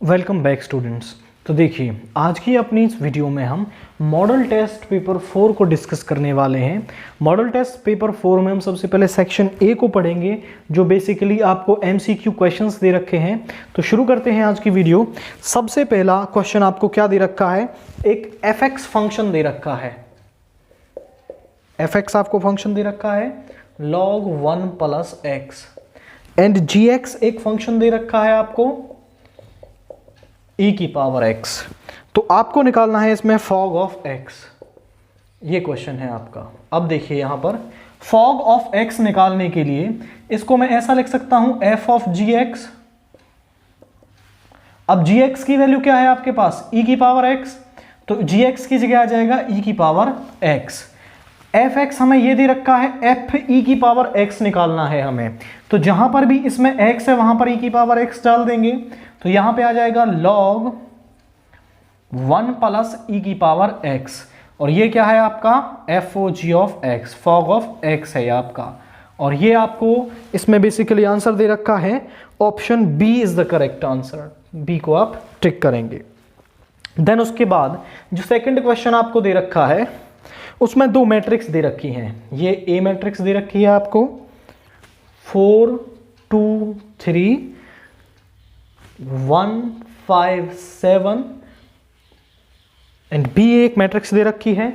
Welcome back students. तो देखिए, आज की अपनी इस वीडियो में हम मॉडल टेस्ट पेपर 4 को डिस्कस करने वाले हैं। मॉडल टेस्ट पेपर 4 में हम सबसे पहले सेक्शन ए को पढ़ेंगे, जो बेसिकली आपको एमसीक्यू क्वेश्चंस दे रखे हैं। तो शुरू करते हैं आज की वीडियो। सबसे पहला क्वेश्चन आपको क्या दे रखा है, एक fx फंक्शन दे रखा है। fx आपको फंक्शन दे रखा है log 1 plus x, and gx एक फंक्शन दे रखा है आपको e की पावर x। तो आपको निकालना है इसमें फॉग ऑफ x। ये क्वेश्चन है आपका। अब देखिए यहां पर फॉग ऑफ x निकालने के लिए इसको मैं ऐसा लिख सकता हूं f ऑफ gx। अब gx की वैल्यू क्या है आपके पास, e की पावर x, तो gx की जगह आ जाएगा e की पावर x। fx हमें ये दे रखा है f e की पावर x निकालना है हमें, तो जहां पर भी इसमें x है वहां पर e की पावर x डाल देंगे। तो यहां पे आ जाएगा log 1 प्लस e की पावर x, और ये क्या है आपका fog of x, fog of x है ये आपका। और ये आपको इसमें बेसिकली आंसर दे रखा है option B is the correct answer. B को आप टिक करेंगे। देन उसके बाद जो सेकंड क्वेश्चन आपको दे रखा है उसमें दो मैट्रिक्स दे रखी हैं। ये ए मैट्रिक्स दे रखी है आपको 4 2 3 1 5 7, एंड बी एक मैट्रिक्स दे रखी है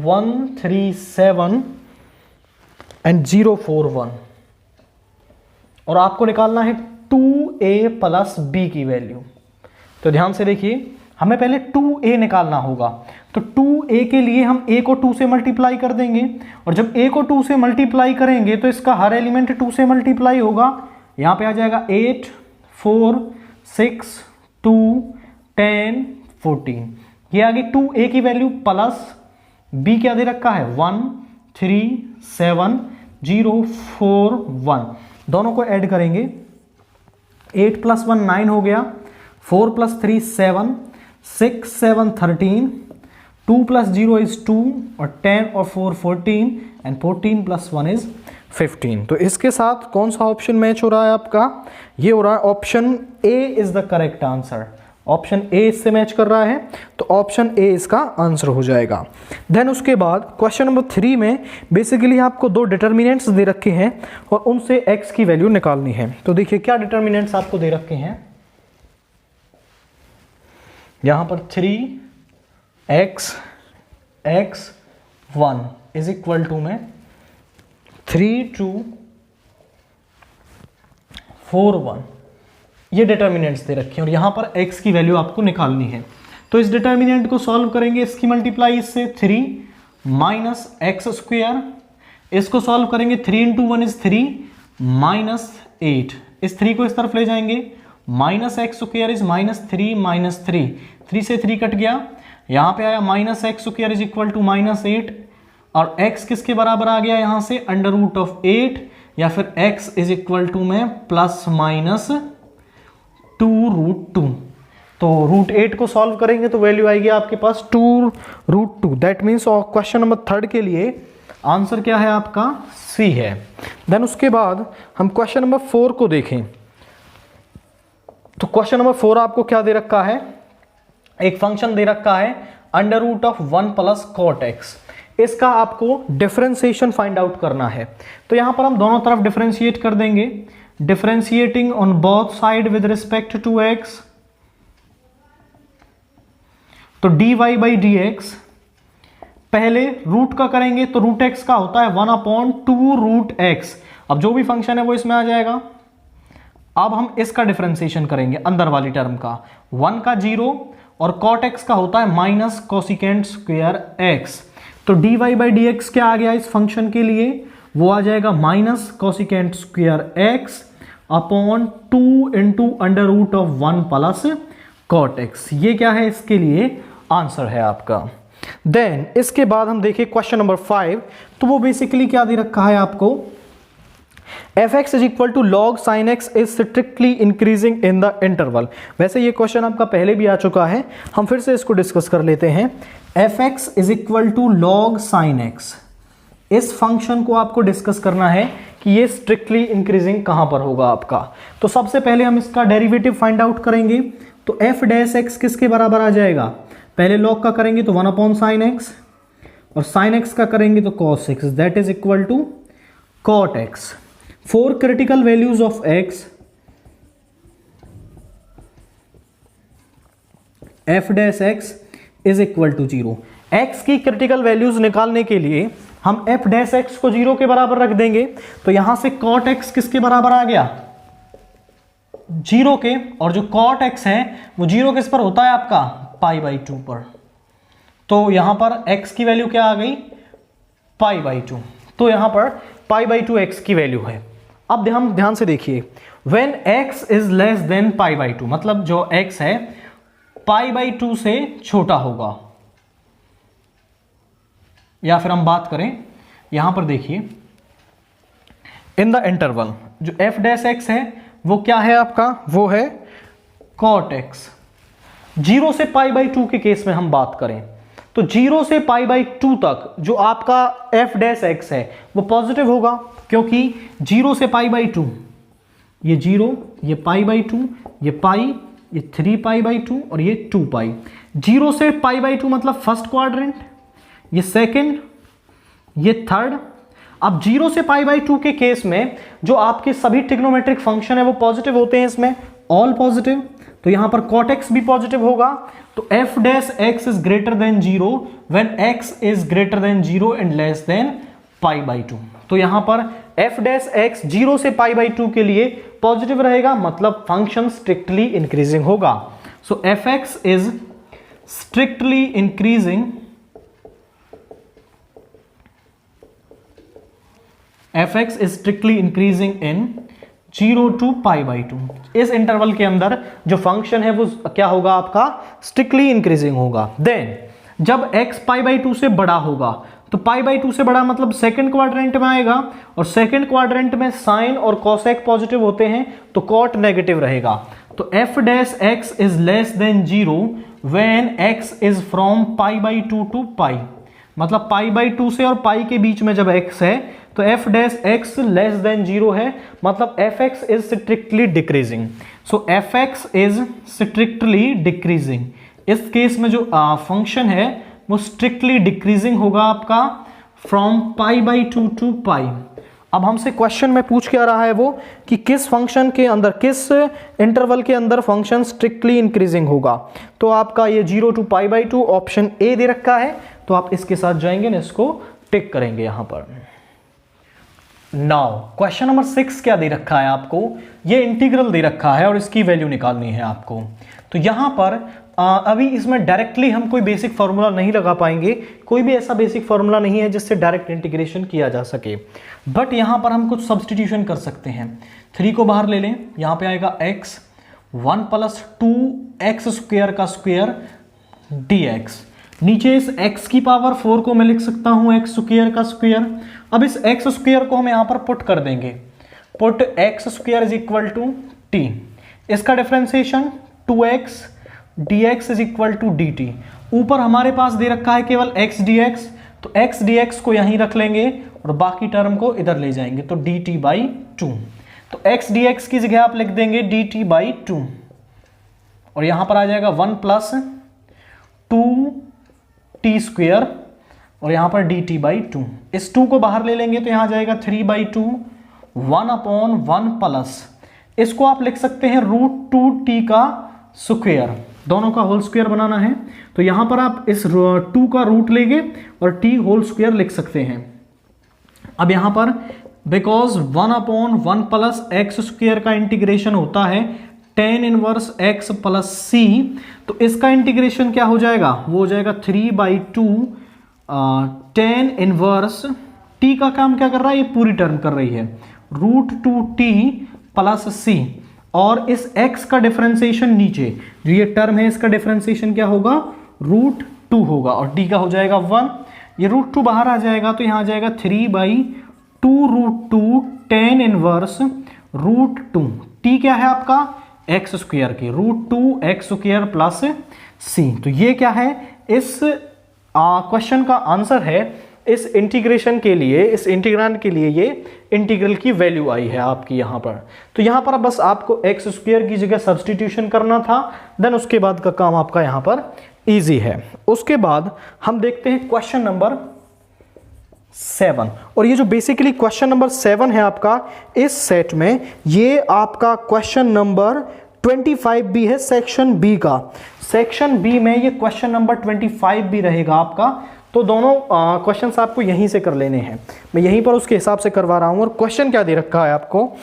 1 3 7 एंड 0 4 1, और आपको निकालना है 2a प्लस b की वैल्यू। तो ध्यान से देखिए, हमें पहले 2a निकालना होगा। तो 2a के लिए हम a को 2 से मल्टीप्लाई कर देंगे, और जब a को 2 से मल्टीप्लाई करेंगे तो इसका हर एलिमेंट 2 से मल्टीप्लाई होगा। यहां पे आ जाएगा 8 4 6 2 10 14। ये आगे 2a की वैल्यू प्लस b क्या दे रखा है 1 3 7 0 4 1, दोनों को ऐड करेंगे। 8 प्लस 1 9 हो गया, 4 प्लस 3 7, 6 7 13, 2 प्लस 0 इज 2, और 10 और 4 14, एंड 14 प्लस 1 इज 15। तो इसके साथ कौन सा ऑप्शन मैच हो रहा है आपका, ये हो रहा है option A is the correct answer. Option A इससे मैच कर रहा है, तो ऑप्शन ए इसका आंसर हो जाएगा। देन उसके बाद क्वेश्चन नंबर 3 में बेसिकली आपको दो डिटर्मिनेंट्स दे रखे हैं और उनसे x की वैल्यू निकालनी है। तो देखिए क्या डिटर्मिनेंट्स आपको दे रखे हैं। यहां पर 3x x 1 is equal to में 3 2 4 1, ये डिटर्मिनेंट्स दे रखे हैं, और यहां पर x की वैल्यू आपको निकालनी है। तो इस डिटर्मिनेंट को सॉल्व करेंगे, इसकी मल्टीप्लाई इससे 3 माइनस एक्स स्क्वायर, इसको सॉल्व करेंगे 3 इंटू 1 इज 3 माइनस 8, इस 3 को इस तरफ ले जाएंगे, minus x square is minus 3 minus 3, 3 से 3 कट गया, यहां पे आया minus x square is equal to minus 8, और x किसके बराबर आ गया यहां से अंडर रूट ऑफ 8, या फिर x इज इक्वल टू में प्लस माइनस 2 रूट 2। तो रूट 8 को सॉल्व करेंगे तो वैल्यू आएगी आपके पास 2 root 2। That means question number 3 के लिए आंसर क्या है आपका, सी है। देन उसके बाद हम क्वेश्चन नंबर 4 को देखें। तो क्वेश्चन नंबर 4 आपको क्या दे रखा है, एक फंक्शन दे रखा है under root of 1 plus cot x. इसका आपको डिफरेंशिएशन फाइंड आउट करना है। तो यहां पर हम दोनों तरफ डिफरेंशिएट कर देंगे, differentiating on both side with respect to x। तो dy बाई डी एक्स पहले रूट का करेंगे, तो रूट एक्स का होता है 1/2 रूट एक्स। अब जो भी फंक्शन है वो इसमें आ जाएगा। अब हम इसका डिफरेंशिएशन करेंगे, अंदर वाली टर्म का, 1 का 0, और कॉट एक्स का होता है माइनस कोसिकेंट स्क्वायर एक्स। तो dy बाई डी एक्स क्या आ गया इस फंक्शन के लिए, वो आ जाएगा minus cosecant square x upon 2 into under root of 1 plus cot x. ये क्या है इसके लिए आंसर है आपका। देन इसके बाद हम देखें क्वेश्चन नंबर 5। तो वो बेसिकली क्या दे रखा है आपको, fx is equal to log sine x is strictly increasing in the interval. वैसे ये क्वेश्चन आपका पहले भी आ चुका है, हम फिर से इसको डिस्कस कर लेते हैं। fx is equal to log sine x, इस फंक्शन को आपको डिस्कस करना है कि ये स्ट्रिक्टली इंक्रीजिंग कहां पर होगा आपका। तो सबसे पहले हम इसका डेरिवेटिव फाइंड आउट करेंगे। तो एफ डैश एक्स किसके बराबर आ जाएगा, पहले लॉग का करेंगे तो 1 अपॉन साइन एक्स, और साइन एक्स का करेंगे तो cos x, that is equal to cot x. For critical values of x, f dash x is equal to 0। X की क्रिटिकल वैल्यूज निकालने के लिए हम एफ डैश एक्स को 0 के बराबर रख देंगे, तो यहां से कॉट एक्स किसके बराबर आ गया, 0 के, और जो कॉट एक्स है वो 0 किस पर होता है आपका, पाई बाई 2 पर। तो यहां पर x की वैल्यू क्या आ गई, पाई बाई 2। तो यहां पर पाई बाई 2 x की वैल्यू है। अब हम ध्यान से देखिए, when x is less than pi by 2, मतलब जो x है पाई बाई 2 से छोटा होगा, या फिर हम बात करें यहां पर देखिए इन द इंटरवल, जो एफ डैश एक्स है वो क्या है आपका, वो है कॉट एक्स। 0 से पाई बाई 2 के केस में हम बात करें तो 0 से पाई बाई 2 तक जो आपका एफ डैश एक्स है वो पॉजिटिव होगा, क्योंकि 0 से पाई बाई 2, ये 0, ये पाई बाई 2, ये पाई, ये 3 पाई बाई 2 और ये 2 पाई। 0 से पाई बाई 2 मतलब फर्स्ट क्वाड्रेंट, ये सेकंड, ये थर्ड। अब 0 से पाई बाई 2 के केस में जो आपके सभी ट्रिग्नोमेट्रिक फंक्शन है वो पॉजिटिव होते हैं, इसमें ऑल पॉजिटिव, तो यहां पर cot x भी पॉजिटिव होगा। तो f dash x is greater than 0 when x is greater than 0 and less than pi by 2। तो यहां पर f डैश x 0 से पाई बाई 2 के लिए पॉजिटिव रहेगा, मतलब फंक्शन स्ट्रिक्टली इंक्रीजिंग होगा। So fx is strictly increasing, fx is strictly increasing in 0 to pi by 2। इस इंटरवल के अंदर जो फंक्शन है वो क्या होगा आपका, स्ट्रिक्टली इंक्रीजिंग होगा। देन जब x पाई बाई 2 से बड़ा होगा, तो पाई बाई 2 से बड़ा मतलब सेकंड क्वाड्रेंट में आएगा, और सेकंड क्वाड्रेंट में साइन और कॉसेक पॉजिटिव होते हैं तो कॉट नेगेटिव रहेगा। तो f dash x is less than 0 when x is from pi by 2 to pi, मतलब पाई बाई 2 से और पाई के बीच में जब x है तो f dash x less than 0 है, मतलब fx is strictly decreasing. So fx is strictly decreasing. इस केस में जो फंक्शन है वो स्ट्रिक्टली डिक्रीजिंग होगा आपका फ्रॉम पाई बाई 2 टू पाई। अब हमसे क्वेश्चन में पूछ के आ रहा है वो कि किस फंक्शन के अंदर, किस इंटरवल के अंदर फंक्शन स्ट्रिक्टली इंक्रीजिंग होगा। तो आपका ये 0 to pi by 2 option A दे रखा है, तो आप इसके साथ जाएंगे ना, इसको टिक करेंगे यहां पर। नाउ क्वेश्चन नंबर 6 क्या दे रखा है आपको, ये इंटीग्रल दे रखा है और इसकी वैल्यू निकालनी है आपको। तो यहां पर अभी इसमें डायरेक्टली हम कोई बेसिक फार्मूला नहीं लगा पाएंगे, कोई भी ऐसा बेसिक फार्मूला नहीं है जिससे डायरेक्ट इंटीग्रेशन किया जा सके, बट यहां पर हम कुछ सब्सटीट्यूशन कर सकते हैं। 3 को बाहर ले लें, यहां पे आएगा x 1 प्लस 2x स्क्वायर का स्क्वायर dx। नीचे इस x की पावर 4 को मैं लिख सकता हूं x स्क्वायर का स्क्वायर। अब इस x स्क्वायर को हम यहां पर पुट कर देंगे, put x square is equal to t, इसका differentiation 2x dx is equal to dt। ऊपर हमारे पास दे रखा है केवल x dx, तो x dx को यहीं रख लेंगे और बाकी टर्म को इधर ले जाएंगे, तो dt बाई 2। तो x dx की जगह आप लिख देंगे dt बाई 2, और यहां पर आ जाएगा 1 प्लस 2t स्क्वायर, और यहां पर dt बाई 2। इस 2 को बाहर ले लेंगे तो यहां आ जाएगा 3 बाई 2, 1 अपॉन 1 प्लस, इसको आप लिख सकते हैं √2t का स्क्वायर, दोनों का होल स्क्वायर बनाना है तो यहां पर आप इस 2 का रूट लेंगे और t होल स्क्वायर लिख सकते हैं। अब यहां पर because 1 upon 1 plus X square का इंटीग्रेशन होता है tan inverse x plus c, तो इसका इंटीग्रेशन क्या हो जाएगा, वो हो जाएगा 3 बाई 2 tan इनवर्स t का काम क्या कर रहा है, ये पूरी टर्म कर रही है √2t प्लस c, और इस x का डिफरेंशिएशन नीचे जो ये टर्म है इसका डिफरेंशिएशन क्या होगा, √2 होगा, और t का हो जाएगा 1, ये √2 बाहर आ जाएगा तो यहां आ जाएगा 3 बाई 2√2 tan इनवर्स √2, t क्या है आपका x स्क्वायर की √2 x स्क्वायर प्लस c। तो ये क्या है, इस क्वेश्चन का आंसर है इस इंटीग्रेशन के लिए, इस इंटीग्रांड के लिए ये इंटीग्रल की वैल्यू आई है आपकी यहाँ पर। तो यहाँ पर बस आपको एक्स स्क्वायर की जगह सब्सटीट्यूशन करना था, देन उसके बाद का काम आपका यहाँ पर इजी है। उसके बाद हम देखते हैं क्वेश्चन नंबर 7, और ये जो बेसिकली क्वेश्चन नंबर 7 है आपका इस सेट में, ये आपका क्वेश्चन नंबर 25 भी है सेक्शन बी का। सेक्शन बी में ये क्वेश्चन नंबर 25 भी रहेगा आपका। तो दोनों क्वेश्चंस आपको यहीं से कर लेने हैं, मैं यहीं पर उसके हिसाब से करवा रहा हूं। और क्वेश्चन क्या दे रखा है आपको,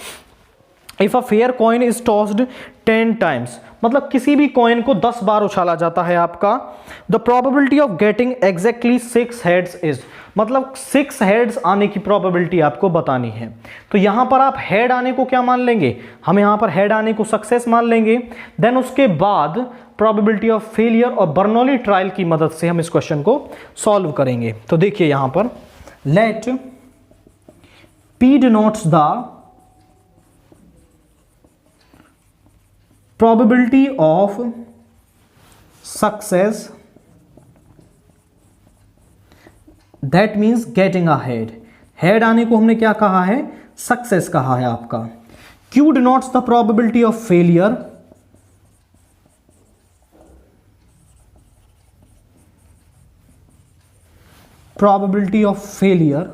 if a fair coin is tossed 10 times, मतलब किसी भी कॉइन को 10 बार उछाला जाता है आपका, the probability of getting exactly 6 heads is, मतलब 6 हेड्स आने की प्रोबेबिलिटी आपको बतानी है। तो यहां पर आप हेड आने को क्या मान लेंगे, हम यहां पर हेड आने को सक्सेस मान लेंगे। देन उसके बाद प्रोबेबिलिटी ऑफ फेलियर और बर्नौली ट्रायल की मदद से हम इस क्वेश्चन को सॉल्व करेंगे। तो देखिए यहां पर late P denotes the probability of success, that means getting ahead। Head आने को हमने क्या कहा है, सक्सेस कहा है आपका। Q denotes the probability of failure, probability of failure,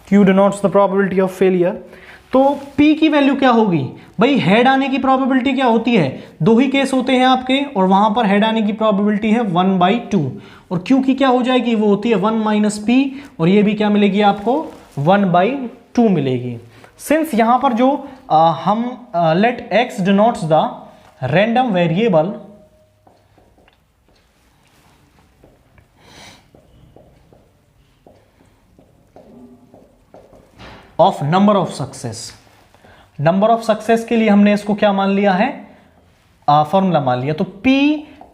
Q denotes the probability of failure। तो P की वैल्यू क्या होगी भाई, हेड आने की प्रोबेबिलिटी क्या होती है, दो ही केस होते हैं आपके, और वहां पर हेड आने की प्रोबेबिलिटी है 1/2, और Q की क्या हो जाएगी, वो होती है 1 - P, और ये भी क्या मिलेगी आपको 1/2 मिलेगी। सिंस यहां पर जो हम let x denotes the random variable of number of success, number of success के लिए हमने इसको क्या मान लिया है, फॉर्मूला मान लिया। तो P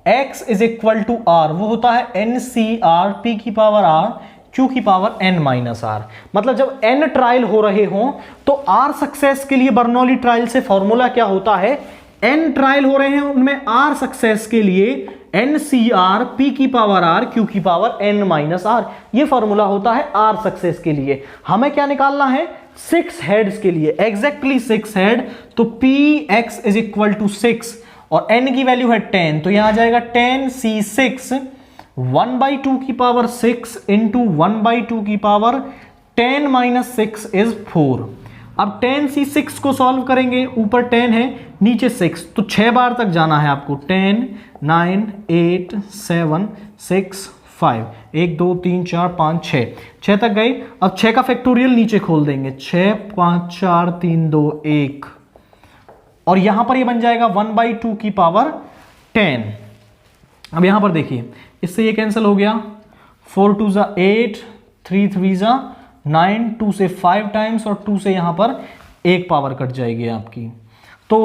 x is equal to R, वो होता है NCR P की पावर R Q की पावर N-R। मतलब जब N ट्रायल हो रहे हों तो R सक्सेस के लिए बर्नौली ट्रायल से फॉर्मूला क्या होता है, N ट्रायल हो रहे हैं उनमें R सक्सेस के लिए NCR P की पावर R Q की पावर N-R, ये फॉर्मूला होता है R सक्सेस के लिए। हमें क्या निकालना है, 6 हेड्स के लिए, एग्जैक्टली 6 हेड। तो Px इज इक्वल टू 6 और N की वैल्यू है 10, तो यहां आ जाएगा 10C6 1/2 की पावर 6 इंटू 1/2 की पावर 10 - 6 इज 4। अब 10C6 को सॉल्व करेंगे, ऊपर 10 है नीचे 6, तो 6 बार तक जाना है आपको, 10 9 8 7 6 5, 1 2 3 4 5 6 तक गए। अब 6 का फैक्टोरियल नीचे खोल देंगे, 6 5 4 3 2 1, और यहां पर ये बन जाएगा 1/2 की पावर 10। अब यहां पर देखिए इससे ये कैंसिल हो गया, 4 2 = 8 3 3 = 9, 2 से 5 टाइम्स और 2 से यहां पर 1 पावर कट जाएगी आपकी। तो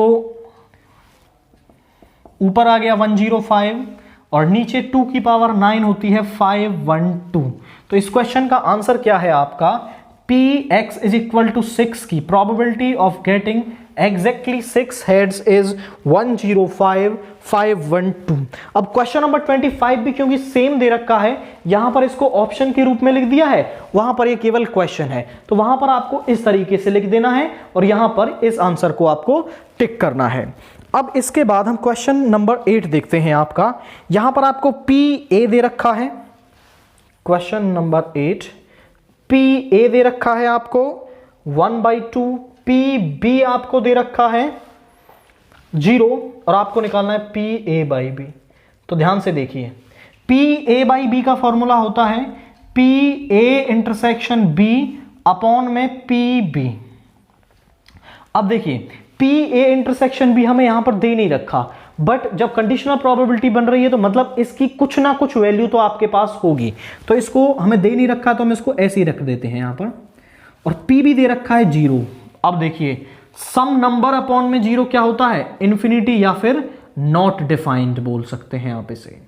ऊपर आ गया 105 और नीचे 2 की पावर 9 होती है 512। तो इस क्वेश्चन का आंसर क्या है आपका, Px इज इक्वल टू 6 की probability of getting exactly 6 heads is 105,512। अब क्वेश्चन नंबर 25 भी क्योंकि सेम दे रखा है, यहां पर इसको ऑप्शन के रूप में लिख दिया है, वहां पर ये केवल क्वेश्चन है, तो वहां पर आपको इस तरीके से लिख देना है और यहां पर इस आंसर को आपको टिक करना है। अब इसके बाद हम क्वेश्चन नंबर 8 देखते हैं आपका। यहां पर आपको PA दे रखा है, क्वेश्चन नंबर 8 PA दे रखा है आपको 1/2, PB आपको दे रखा है 0 और आपको निकालना है PA/B। तो ध्यान से देखिए, PA/B का फॉर्मूला होता है PA इंटरसेक्शन B अपॉन में PB। अब देखिए PA इंटरसेक्शन B हमें यहां पर दे नहीं रखा, बट जब कंडीशनल प्रोबेबिलिटी बन रही है तो मतलब इसकी कुछ ना कुछ वैल्यू तो आपके पास होगी। तो इसको हमें दे नहीं रखा तो हम इसको ऐसे ही रख देते हैं यहां पर, और PB दे रखा है 0। अब देखिए सम नंबर अपॉन में 0 क्या होता है, इन्फिनिटी या फिर नॉट डिफाइंड बोल सकते हैं आप इसे।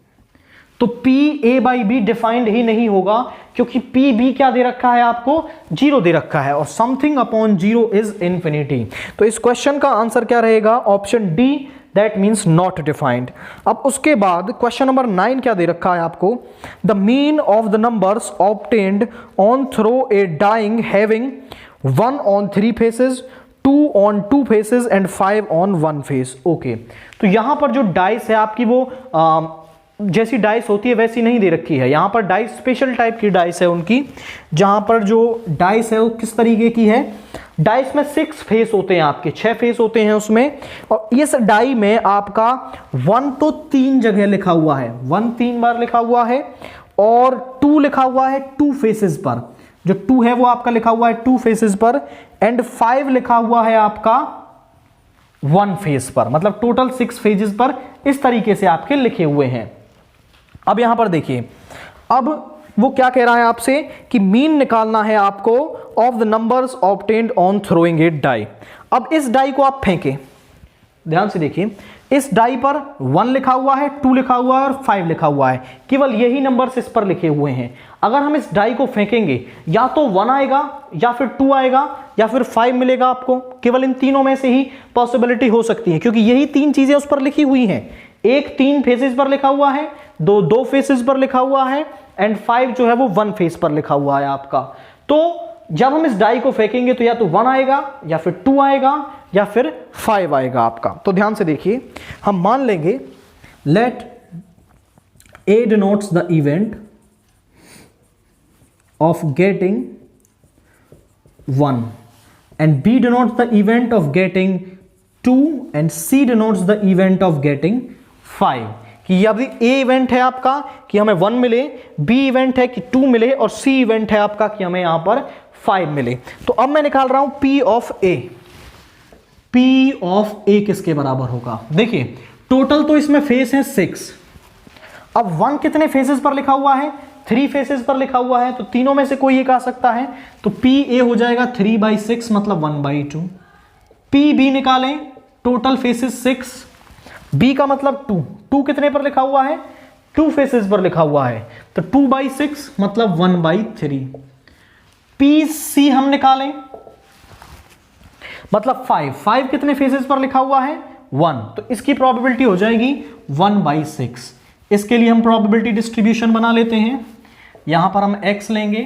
तो PA/B डिफाइंड ही नहीं होगा क्योंकि PB क्या दे रखा है आपको, 0 दे रखा है, और समथिंग अपॉन 0 इज इन्फिनिटी। तो इस क्वेश्चन का आंसर क्या रहेगा, option D that means not defined. अब उसके बाद क्वेश्चन नंबर 9 क्या दे रखा है आपको, the mean of the numbers obtained on throw a dying having 1 on 3 faces, 2 on 2 faces and 5 on 1 face. Okay, तो यहां पर जो डाइस है आपकी वो जैसी डाइस होती है वैसी नहीं दे रखी है। यहां पर डाइस स्पेशल टाइप की डाइस है उनकी, जहां पर जो डाइस है वो किस तरीके की है, डाइस में 6 फेस होते हैं आपके, 6 फेस होते हैं उसमें, और इस डाई में आपका 1 तो 3 जगह लिखा हुआ है, 1 3 बार लिखा हुआ है, और 2 लिखा हुआ है 2 फेसेस पर, जो 2 है वो आपका लिखा हुआ है 2 फेसेस पर, एंड 5 लिखा हुआ है आपका 1 फेस पर, मतलब टोटल 6 फेजेस पर इस तरीके से आपके लिखे हुए हैं। अब यहां पर देखिए, अब वो क्या कह रहा है आपसे कि मीन निकालना है आपको of the numbers obtained on throwing a die. अब इस डाई को आप फेंकें, ध्यान से देखिए, इस डाई पर 1 लिखा हुआ है, 2 लिखा हुआ है और 5 लिखा हुआ है, केवल यही नंबर्स इस पर लिखे हुए हैं। अगर हम इस डाई को फेंकेंगे या तो 1 आएगा या फिर 2 आएगा या फिर 5 मिलेगा आपको, केवल इन तीनों में से ही पॉसिबिलिटी हो सकती है, क्योंकि यही 3 चीजें उस पर लिखी हुई हैं। एक 3 फेसेस पर लिखा हुआ है, 2 फेसेस पर लिखा हुआ है, एंड 5 जो है वो 1 फेस पर लिखा हुआ है आपका। तो जब हम इस डाई को फेंकेंगे तो या तो 1 आएगा या फिर 2 आएगा या फिर 5 आएगा आपका। तो ध्यान से देखिए, हम मान लेंगे late A denotes the event of getting 1 and B denotes the event of getting 2 and C denotes the event of getting 5। कि अभी A इवेंट है आपका कि हमें 1 मिले, B इवेंट है कि 2 मिले, और C इवेंट है आपका कि हमें यहां पर 5 मिले। तो अब मैं निकाल रहा हूं P of A। P of A किसके बराबर होगा, देखिए टोटल तो इसमें फेस है 6, अब 1 कितने फेसेस पर लिखा हुआ है, 3 फेसेस पर लिखा हुआ है, तो तीनों में से कोई एक आ सकता है, तो PA हो जाएगा 3/6 मतलब 1/2। PB निकालें, टोटल फेसेस 6, B का मतलब 2 कितने पर लिखा हुआ है, 2 फेसेस पर लिखा हुआ है, तो 2/6 मतलब 1/3। PC हम निकालें, मतलब 5 कितने फेसेस पर लिखा हुआ है, 1, तो इसकी प्रोबेबिलिटी हो जाएगी 1/6। इसके लिए हम प्रोबेबिलिटी डिस्ट्रीब्यूशन बना लेते हैं, यहां पर हम x लेंगे,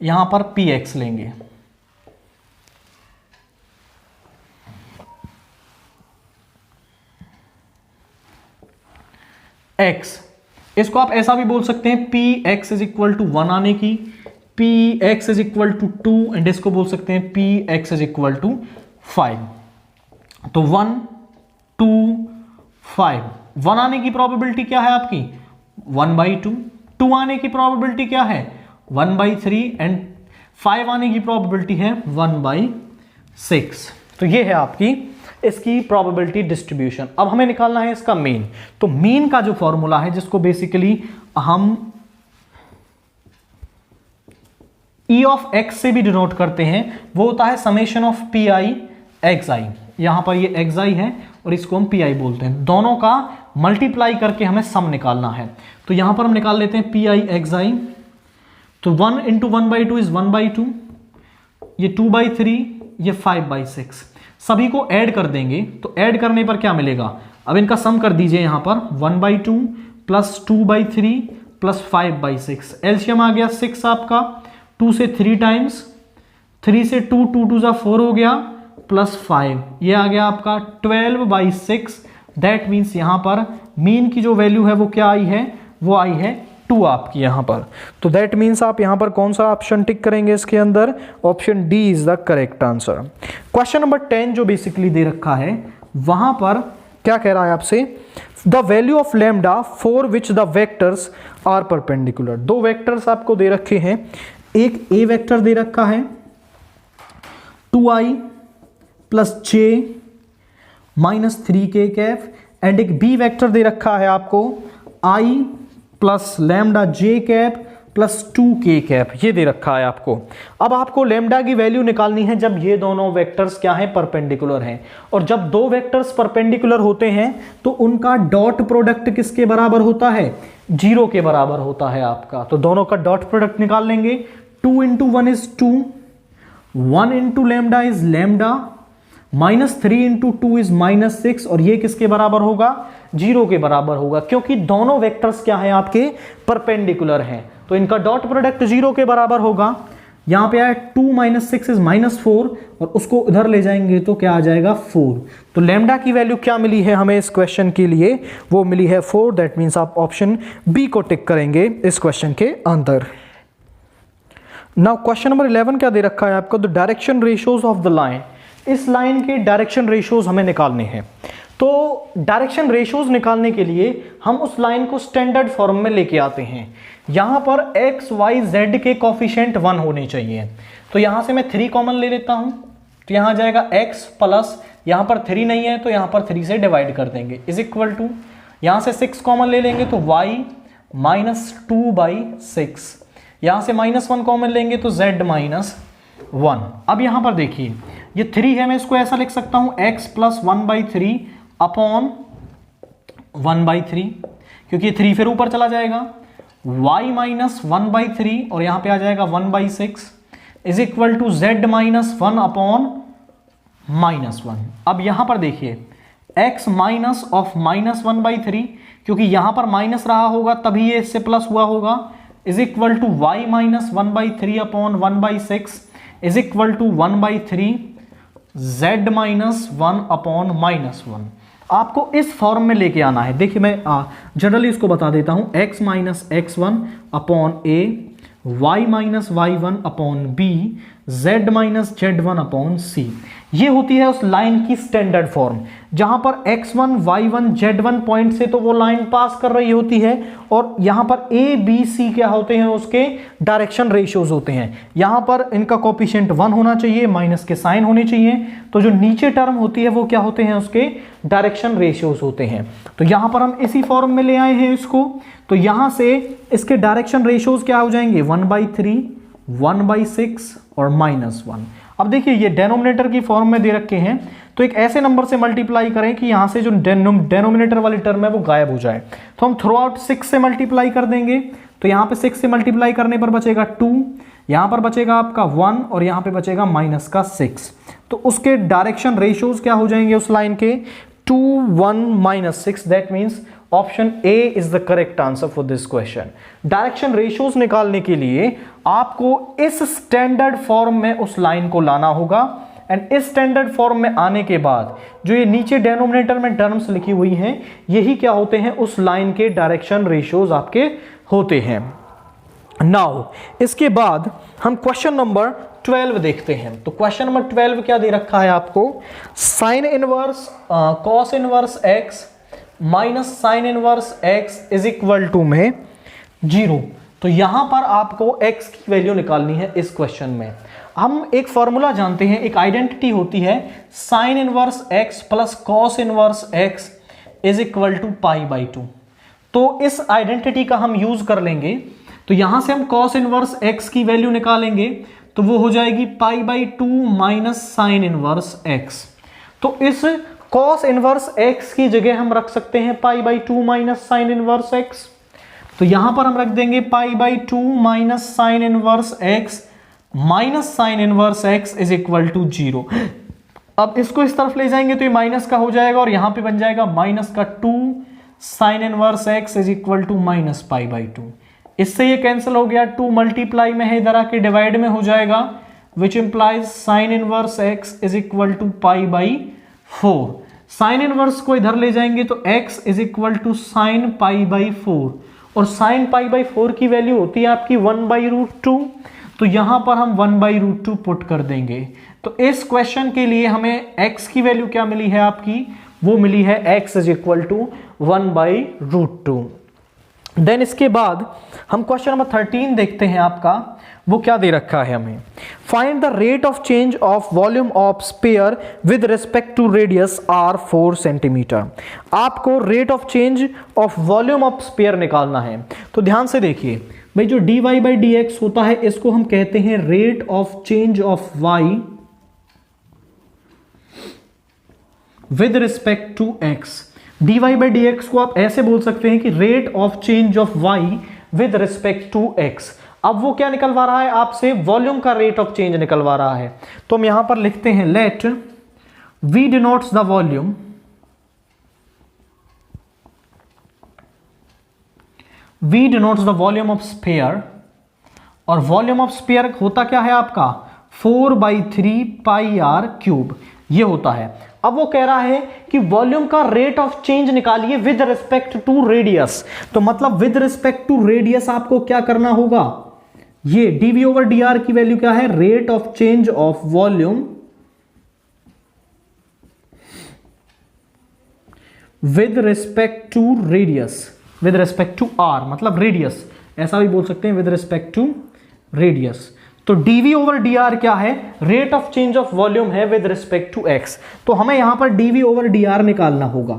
यहां पर px लेंगे। x, इसको आप ऐसा भी बोल सकते हैं px इज इक्वल टू 1 आने की, px is equal to 2, and इसको बोल सकते हैं px इज इक्वल टू 5। तो 1 2 5, 1 आने की प्रोबेबिलिटी क्या है आपकी 1/2, 2 आने की प्रोबेबिलिटी क्या है 1/3, एंड 5 आने की प्रोबेबिलिटी है 1/6। तो ये है आपकी इसकी प्रोबेबिलिटी डिस्ट्रीब्यूशन। अब हमें निकालना है इसका मीन। तो मीन का जो फॉर्मूला है, जिसको बेसिकली हम E ऑफ x से भी डिनोट करते हैं, वो होता है समेशन ऑफ PI xi। यहां पर ये xi है और इसको हम PI बोलते हैं, दोनों का मल्टीप्लाई करके हमें सम निकालना है। तो यहां पर हम निकाल लेते हैं PI xi, तो 1 × 1/2 इज 1/2, ये 2/3, ये 5/6, सभी को ऐड कर देंगे, तो ऐड करने पर क्या मिलेगा, अब इनका सम कर दीजिए, यहां पर 1/2 प्लस 2/3 प्लस 5/6, एलसीएम आ गया 6 आपका, 2 से 3 टाइम्स, 3 से 2, 2 2 4 हो गया, प्लस 5, ये आ गया आपका 12/6। दैट मीन्स यहां पर मीन की जो वैल्यू है वो क्या आई है, वो आई है 2 आपकी यहां पर। तो दैट मीन्स आप यहां पर कौन सा ऑप्शन टिक करेंगे इसके अंदर, option D is the correct answer. Question number 10 जो बेसिकली दे रखा है, वहां पर क्या कह रहा है आपसे, the value of lambda for which the vectors are perpendicular. 2 vectors आपको दे रखे हैं, एक ए वेक्टर दे रखा है 2i plus j minus 3k Kaif, and एक बी वेक्टर दे रखा है आपको i plus lambda j cap plus 2k cap, ये दे रखा है आपको। अब आपको लैम्डा की वैल्यू निकालनी है जब ये दोनों वेक्टर्स क्या हैं, परपेंडिकुलर हैं। और जब 2 वेक्टर्स परपेंडिकुलर होते हैं तो उनका डॉट प्रोडक्ट किसके बराबर होता है, 0 के बराबर होता है आपका। तो दोनों का डॉट प्रोडक्ट निकाल लेंगे, 2 × 1 is 2, 1 × lambda is lambda, -3 into 2 is -6 और ये किसके बराबर होगा? 0 के बराबर होगा, क्योंकि दोनों वेक्टर्स क्या है आपके? परपेंडिकुलर हैं, तो इनका डॉट प्रोडक्ट 0 के बराबर होगा। यहां पे आया 2 - 6 इज -4 और उसको उधर ले जाएंगे तो क्या आ जाएगा? 4। तो लैम्डा की वैल्यू क्या मिली है हमें इस क्वेश्चन के लिए? वो मिली है 4। दैट मीन्स आप ऑप्शन बी को टिक करेंगे इस क्वेश्चन के अंदर। नाउ क्वेश्चन नंबर 11 क्या दे रखा है आपको? The direction ratios of the line. इस लाइन के डायरेक्शन रेशियोज हमें निकालने हैं। तो डायरेक्शन रेशियोज निकालने के लिए हम उस लाइन को स्टैंडर्ड फॉर्म में लेके आते हैं। यहां पर x, y, z के कोफिशिएंट 1 होने चाहिए। तो यहां से मैं 3 कॉमन ले लेता हूं, तो यहां आ जाएगा x प्लस, यहां पर 3 नहीं है तो यहां पर 3 से डिवाइड कर देंगे, इज इक्वल टू, यहां से 6 कॉमन ले लेंगे तो y -2/6, यहां से -1 कॉमन लेंगे तो z -1। अब यहां पर देखिए ये 3 है, मैं इसको ऐसा लिख सकता हूं x + 1/3 अपॉन 1/3, क्योंकि ये 3 फिर ऊपर चला जाएगा, y -1/3 और यहां पे आ जाएगा 1/6 is equal to z -1 upon -1। अब यहां पर देखिए x माइनस ऑफ -1/3, क्योंकि यहां पर माइनस रहा होगा तभी ये इससे प्लस हुआ होगा, is equal to y -1/3 upon 1/6 is equal to 1/3 z -1 upon -1। आपको इस फॉर्म में लेके आना है। देखिए मैं जनरली इसको बता देता हूं, x - x1 upon a, y - y1 upon b, z - z1 upon c। ये होती है उस लाइन की स्टैंडर्ड फॉर्म, जहां पर x1, y1, z1 पॉइंट से तो वो लाइन पास कर रही होती है और यहां पर a, b, c क्या होते हैं? उसके डायरेक्शन रेशियोज होते हैं। यहां पर इनका कोफिशिएंट 1 होना चाहिए, माइनस के साइन होने चाहिए, तो जो नीचे टर्म होती है वो क्या होते हैं? उसके डायरेक्शन रेशियोज होते हैं। तो यहां पर हम इसी फॉर्म में ले आए हैं इसको, तो यहां से इसके डायरेक्शन रेशियोज क्या हो जाएंगे? 1/3, 1/6 और -1। अब देखिए ये डेनोमिनेटर की फॉर्म में दे रखे हैं, तो एक ऐसे नंबर से मल्टीप्लाई करें कि यहां से जो डेनोमिनेटर वाली टर्म है वो गायब हो जाए। तो हम थ्रू आउट 6 से मल्टीप्लाई कर देंगे, तो यहां पे 6 से मल्टीप्लाई करने पर बचेगा 2, यहां पर बचेगा आपका 1 और यहां पे बचेगा -6। तो उसके डायरेक्शन रेशियोज क्या हो जाएंगे उस लाइन के? 2, 1, -6। That means option A is the correct answer for this question. Direction ratios निकालने के लिए आपको इस स्टैंडर्ड फॉर्म में उस लाइन को लाना होगा, एंड इस स्टैंडर्ड फॉर्म में आने के बाद जो ये नीचे डेनोमिनेटर में टर्म्स लिखी हुई हैं, यही क्या होते हैं? उस लाइन के डायरेक्शन रेशियोज आपके होते हैं। नाउ इसके बाद हम क्वेश्चन नंबर 12 देखते हैं। तो क्वेश्चन नंबर 12 क्या दे रखा है आपको? Sine inverse cos inverse x minus sine inverse x is equal to में 0। तो यहां पर आपको x की वैल्यू निकालनी है। इस क्वेश्चन में हम एक फॉर्मूला जानते हैं, एक आइडेंटिटी होती है, sine inverse x plus cos inverse x is equal to π/2। तो इस आइडेंटिटी का हम यूज कर लेंगे। तो यहां से हम कॉस इनवर्स x की वैल्यू निकालेंगे, तो वो हो जाएगी π/2 माइनस साइन इनवर्स x। तो इस कॉस इनवर्स x की जगह हम रख सकते हैं π/2 माइनस साइन इनवर्स x। तो यहां पर हम रख देंगे π/2 minus sine inverse x minus sine inverse x is equal to 0। अब इसको इस तरफ ले जाएंगे तो ये माइनस का हो जाएगा और यहां पे बन जाएगा माइनस का 2 sine inverse x is equal to minus π/2। इससे ये कैंसिल हो गया, 2 मल्टीप्लाई में है, इधर आके डिवाइड में हो जाएगा, which implies sine inverse x is equal to π/4। Sine inverse को इधर ले जाएंगे तो x is equal to sine π/4 और साइन π/4 की वैल्यू होती है आपकी 1/√2। तो यहां पर हम 1/√2 पुट कर देंगे। तो इस क्वेश्चन के लिए हमें x की वैल्यू क्या मिली है आपकी? वो मिली है x is equal to 1/√2। Then इसके बाद हम क्वेश्चन नंबर 13 देखते हैं आपका, वो क्या दे रखा है हमें? Find the rate of change of volume of sphere with respect to radius r 4 centimetre. आपको rate of change of volume of sphere निकालना है। तो ध्यान से देखिए भाई, जो dy/dx होता है इसको हम कहते हैं rate of change of y with respect to x। dy/dx को आप ऐसे बोल सकते हैं कि rate of change of y with respect to x। अब वो क्या निकलवा रहा है आपसे? वॉल्यूम का रेट ऑफ चेंज निकलवा रहा है। तो हम यहां पर लिखते हैं let V denotes the volume of sphere, और वॉल्यूम ऑफ स्फीयर होता क्या है आपका 4/3πr³, ये होता है। अब वो कह रहा है कि वॉल्यूम का रेट ऑफ चेंज निकालिए विद रिस्पेक्ट टू रेडियस। तो मतलब विद रिस्पेक्ट टू रेडियस आपको क्या करना होगा, ये dV/dr की वैल्यू क्या है, rate of change of volume with respect to radius, with respect to r मतलब रेडियस, ऐसा भी बोल सकते हैं विद रिस्पेक्ट टू रेडियस। तो dV/dr क्या है, rate of change of volume है विद रिस्पेक्ट टू x। तो हमें यहां पर dV/dr निकालना होगा।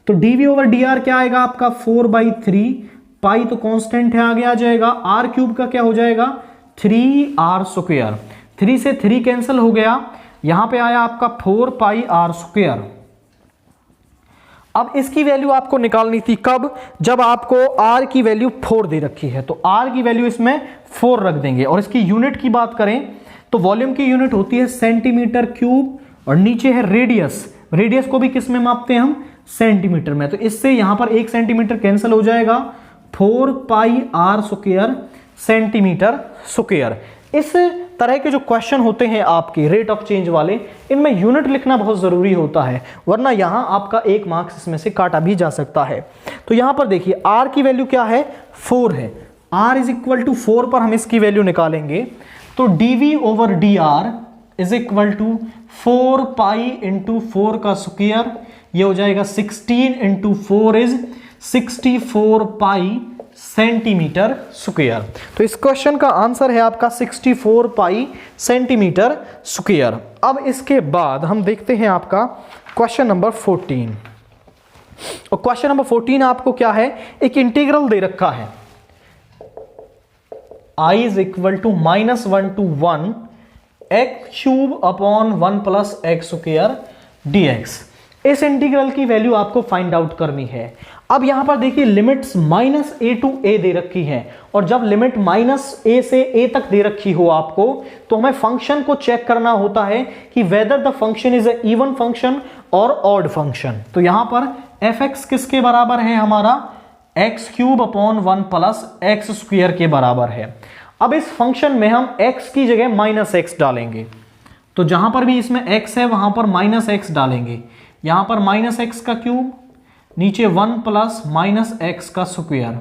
तो dV/dr क्या आएगा आपका 4/3, पाई तो कांस्टेंट है, आगे आ जाएगा, r³ का क्या हो जाएगा 3r²। 3 से 3 कैंसिल हो गया, यहां पे आया आपका 4πr²। अब इसकी वैल्यू आपको निकालनी थी कब, जब आपको r की वैल्यू 4 दे रखी है, तो r की वैल्यू इसमें 4 रख देंगे। और इसकी यूनिट की बात करें तो वॉल्यूम की यूनिट होती है सेंटीमीटर क्यूब, और नीचे है रेडियस, रेडियस को भी किस में मापते हैं हम, सेंटीमीटर में। तो इससे यहां पर 1 सेंटीमीटर कैंसिल हो जाएगा, 4πr² सेंटीमीटर स्क्वायर। इस तरह के जो क्वेश्चन होते हैं आपके रेट ऑफ चेंज वाले, इनमें यूनिट लिखना बहुत जरूरी होता है, वरना यहां आपका 1 मार्क्स इसमें से काटा भी जा सकता है। तो यहां पर देखिए r की वैल्यू क्या है 4 है, r इज इक्वल टू 4 पर हम इसकी वैल्यू निकालेंगे। तो dV/dr इज इक्वल टू 4π/4 का स्क्वायर, ये हो जाएगा 16 × 4 इज 64π सेंटीमीटर स्क्वायर। तो इस क्वेश्चन का आंसर है आपका 64π सेंटीमीटर स्क्वायर। अब इसके बाद हम देखते हैं आपका क्वेश्चन नंबर 14। और क्वेश्चन नंबर 14 आपको क्या है, एक इंटीग्रल दे रखा है I is equal to -1 to 1 x³/1 + x² dx। इस इंटीग्रल की वैल्यू आपको फाइंड आउट करनी है। अब यहां पर देखिए लिमिट्स -a to a दे रखी है, और जब लिमिट -a से a तक दे रखी हो आपको, तो हमें फंक्शन को चेक करना होता है कि whether the function is a even function और ऑड फंक्शन। तो यहां पर fx किसके बराबर है हमारा, x³/1 + x² के बराबर है। अब इस फंक्शन में हम x की जगह -x डालेंगे, तो जहां पर भी इसमें x है वहां पर -x डालेंगे, यहां पर -x का क्यूब, नीचे 1 + -x का स्क्वायर।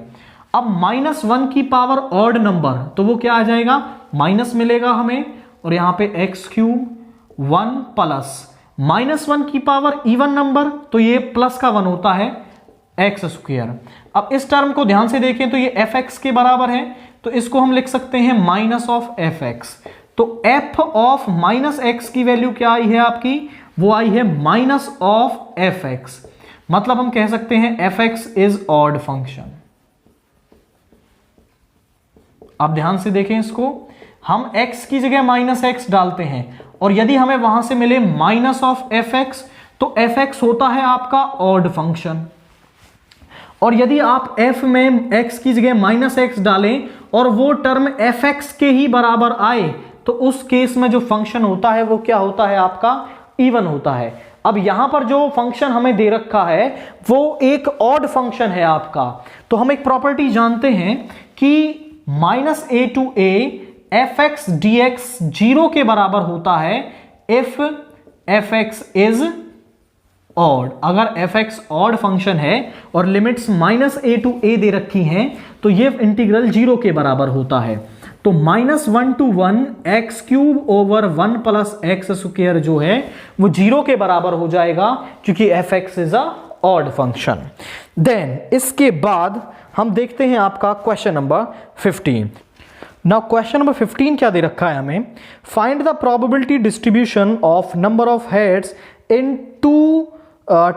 अब -1 की पावर ऑड नंबर, तो वो क्या आ जाएगा, माइनस मिलेगा हमें, और यहां पे x³ 1 + -1 की पावर इवन नंबर, तो ये प्लस का 1 होता है x²। अब इस टर्म को ध्यान से देखें तो ये fx के बराबर है, तो इसको हम लिख सकते हैं -(fx). तो f ऑफ -x की वैल्यू क्या आई है आपकी, वो आई है -(fx). मतलब हम कह सकते हैं fx इज ऑड फंक्शन। अब ध्यान से देखें इसको, हम x की जगह -x डालते हैं, और यदि हमें वहां से मिले -(fx), तो fx होता है आपका ऑड फंक्शन। और यदि आप f में x की जगह -x डालें और वो टर्म fx के ही बराबर आए, तो उस केस में जो फंक्शन होता है वो क्या होता है आपका, इवन होता है। अब यहां पर जो फंक्शन हमें दे रखा है वो एक ऑड फंक्शन है आपका, तो हम एक प्रॉपर्टी जानते हैं कि -a to a fx dx 0 के बराबर होता है if fx इज ऑड। अगर fx ऑड फंक्शन है और लिमिट्स -a to a दे रखी हैं, तो ये इंटीग्रल 0 के बराबर होता है। तो -1 to 1 x³/1 + x² जो है वो 0 के बराबर हो जाएगा, क्योंकि fx is a odd function. Then इसके बाद हम देखते हैं आपका question number 15। Now question number 15 क्या दे रखा है हमें, find the probability distribution of number of heads in 2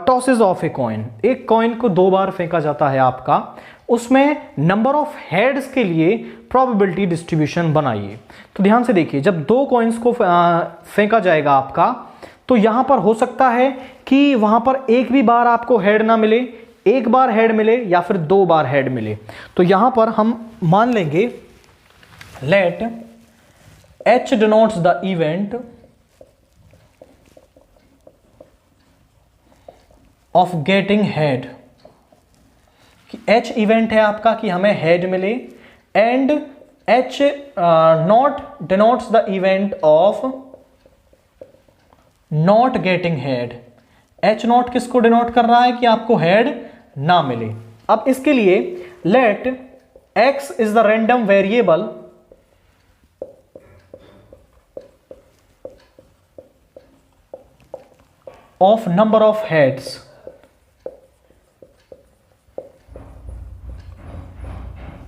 tosses of a coin. एक कॉइन को 2 बार फेंका जाता है आपका, उसमें नंबर ऑफ हेड्स के लिए प्रोबेबिलिटी डिस्ट्रीब्यूशन बनाइए। तो ध्यान से देखिए, जब 2 कॉइन्स को फेंका जाएगा आपका, तो यहां पर हो सकता है कि वहां पर एक भी बार आपको हेड ना मिले, 1 बार हेड मिले या फिर 2 बार हेड मिले। तो यहां पर हम मान लेंगे let h denotes the event of getting head, H event है आपका कि हमें हेड मिले, and H not denotes the event of not getting head. H not किसको डिनोट कर रहा है कि आपको हेड ना मिले। अब इसके लिए let X is the random variable of number of heads,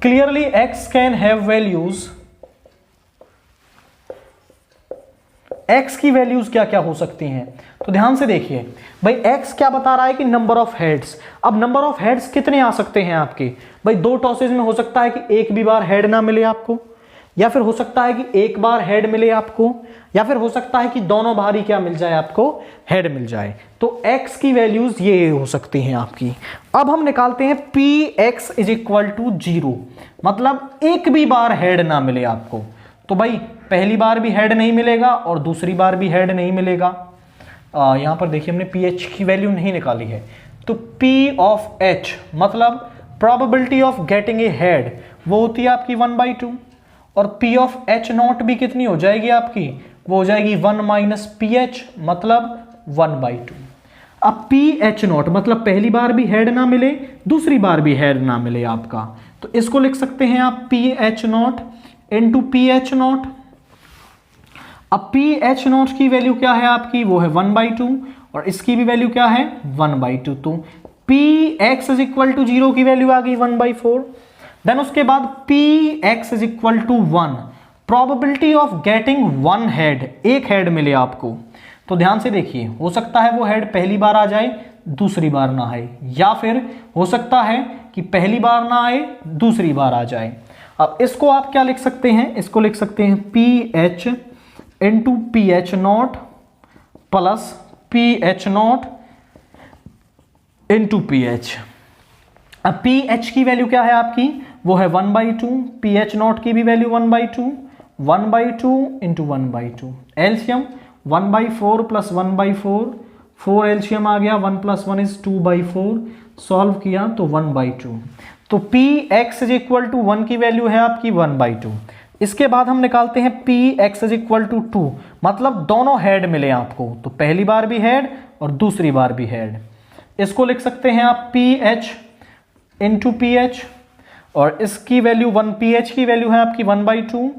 clearly x can have values, x की वैल्यूज क्या क्या हो सकती हैं। तो ध्यान से देखिए भाई, x क्या बता रहा है कि नंबर ऑफ हेड्स। अब नंबर ऑफ हेड्स कितने आ सकते हैं आपके भाई, दो टॉसेज में हो सकता है कि एक भी बार हेड ना मिले आपको, या फिर हो सकता है कि एक बार हेड मिले आपको, या फिर हो सकता है कि दोनों बार ही क्या मिल जाए आपको, हेड मिल जाए। तो x की वैल्यूज ये हो सकती हैं आपकी। अब हम निकालते हैं px इज इक्वल टू 0, मतलब एक भी बार हेड ना मिले आपको। तो भाई पहली बार भी हेड नहीं मिलेगा और दूसरी बार भी हेड नहीं मिलेगा। यहां पर देखिए हमने ph की वैल्यू नहीं निकाली है, तो p ऑफ h मतलब probability of getting a head वो होती है आपकी 1/2, और p ऑफ h नॉट भी कितनी हो जाएगी आपकी, वो हो जाएगी 1 माइनस ph मतलब 1/2। अब ph नॉट मतलब पहली बार भी हेड ना मिले, दूसरी बार भी हेड ना मिले आपका, तो इसको लिख सकते हैं आप ph not into ph not. अब ph नॉट की वैल्यू क्या है आपकी, वो है 1/2, और इसकी भी वैल्यू क्या है 1/2। तो px इज इक्वल टू 0 की वैल्यू आ गई 1/4। देन उसके बाद px is equal to 1, probability of getting one head, एक हेड मिले आपको। तो ध्यान से देखिए, हो सकता है वो हेड पहली बार आ जाए दूसरी बार ना आए, या फिर हो सकता है कि पहली बार ना आए दूसरी बार आ जाए। अब इसको आप क्या लिख सकते हैं, इसको लिख सकते हैं ph into ph not plus ph not into ph। अब ph की वैल्यू क्या है आपकी, वो है 1/2, ph नॉट की भी value 1/2, 1/2 into 1/2, LCM 1/4 plus 1/4, 4 LCM आ गया, 1 प्लस 1 इज 2/4, सॉल्व किया तो 1/2। तो px इज इक्वल टू 1 की वैल्यू है आपकी 1/2। इसके बाद हम निकालते हैं px इज इक्वल टू 2, मतलब दोनों हेड मिले आपको, तो पहली बार भी हेड और दूसरी बार भी हेड। इसको लिख सकते हैं आप ph इंटू ph, और इसकी वैल्यू 1, ph की वैल्यू है आपकी 1/2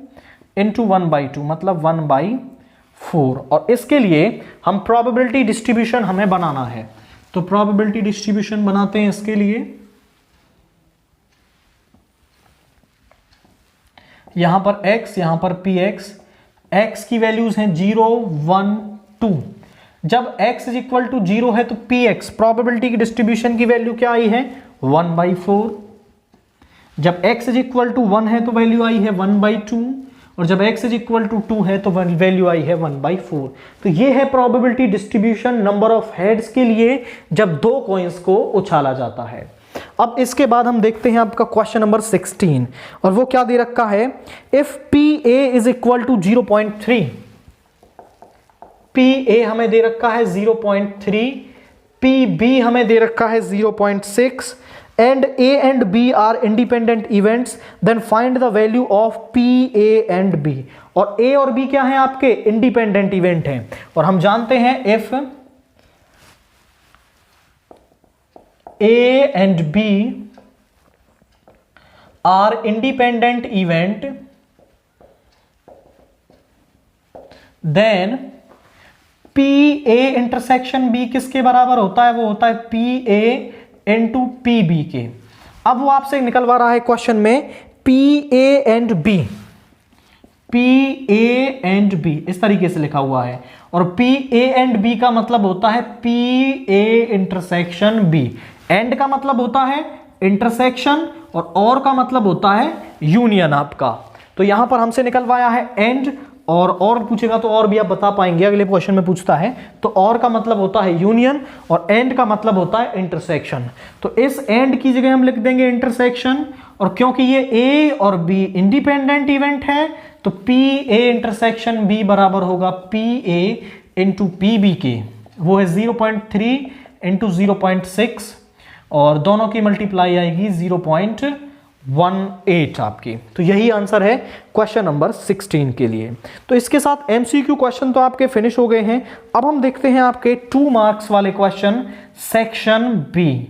इंटू 1/2 मतलब 1/4। और इसके लिए हम प्रोबेबिलिटी डिस्ट्रीब्यूशन हमें बनाना है, तो प्रोबेबिलिटी डिस्ट्रीब्यूशन बनाते हैं। इसके लिए यहां पर x, यहां पर px, x की वैल्यूज हैं 0, 1, 2। जब x इज इक्वल टू 0 है तो px प्रोबेबिलिटी की डिस्ट्रीब्यूशन की वैल्यू क्या आई है 1/4। जब x इज इक्वल टू 1 है तो वैल्यू आई है 1/2, और जब x इज इक्वल टू 2 है तो वैल्यू आई है 1/4। तो ये है probability distribution number of heads के लिए जब दो कॉइंस को उछाला जाता है। अब इसके बाद हम देखते हैं आपका क्वेश्चन नंबर 16, और वो क्या दे रखा है, if PA is equal to 0.3, PA हमें दे रखा है 0.3, PB हमें दे रखा है 0.6, and A and B are independent events, then find the value of PA and B। और A और B क्या है आपके इंडिपेंडेंट इवेंट हैं, और हम जानते हैं if A and B are independent event, then PA intersection B किसके बराबर होता है, वो होता है PA इंटू PB के। अब वो आपसे निकलवा रहा है क्वेश्चन में PA and B, PA and B इस तरीके से लिखा हुआ है, और PA एंड B का मतलब होता है PA इंटरसेक्शन B। एंड का मतलब होता है इंटरसेक्शन, और का मतलब होता है यूनियन आपका। तो यहां पर हमसे निकलवाया है एंड, और पूछेगा तो और भी आप बता पाएंगे, अगले क्वेश्चन में पूछता है तो और का मतलब होता है यूनियन और एंड का मतलब होता है इंटरसेक्शन। तो इस एंड की जगह हम लिख देंगे इंटरसेक्शन, और क्योंकि ये A और B इंडिपेंडेंट इवेंट है तो PA इंटरसेक्शन B बराबर होगा PA इंटू PB के, वो है 0.3 इंटू 0.6 और दोनों की मल्टीप्लाई आएगी 0.18 आपकी। तो यही आंसर है क्वेश्चन नंबर 16 के लिए। तो इसके साथ एमसीक्यू क्वेश्चन तो आपके फिनिश हो गए हैं। अब हम देखते हैं आपके 2 मार्क्स वाले क्वेश्चन सेक्शन बी।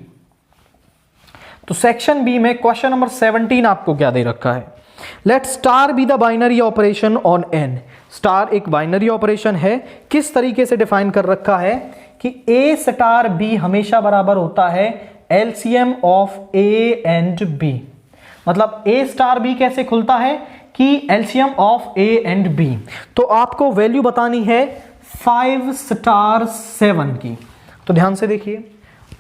तो सेक्शन बी में क्वेश्चन नंबर 17 आपको क्या दे रखा है। Let star B the binary operation on N. Star एक बाइनरी ऑपरेशन है। किस तरीके से डिफाइन कर रखा है कि ए स्टार बी हमेशा बराबर होता है LCM of A and B. मतलब ए स्टार बी कैसे खुलता है कि LCM of A and B. तो आपको वैल्यू बतानी है 5 स्टार 7 की। तो ध्यान से देखिए,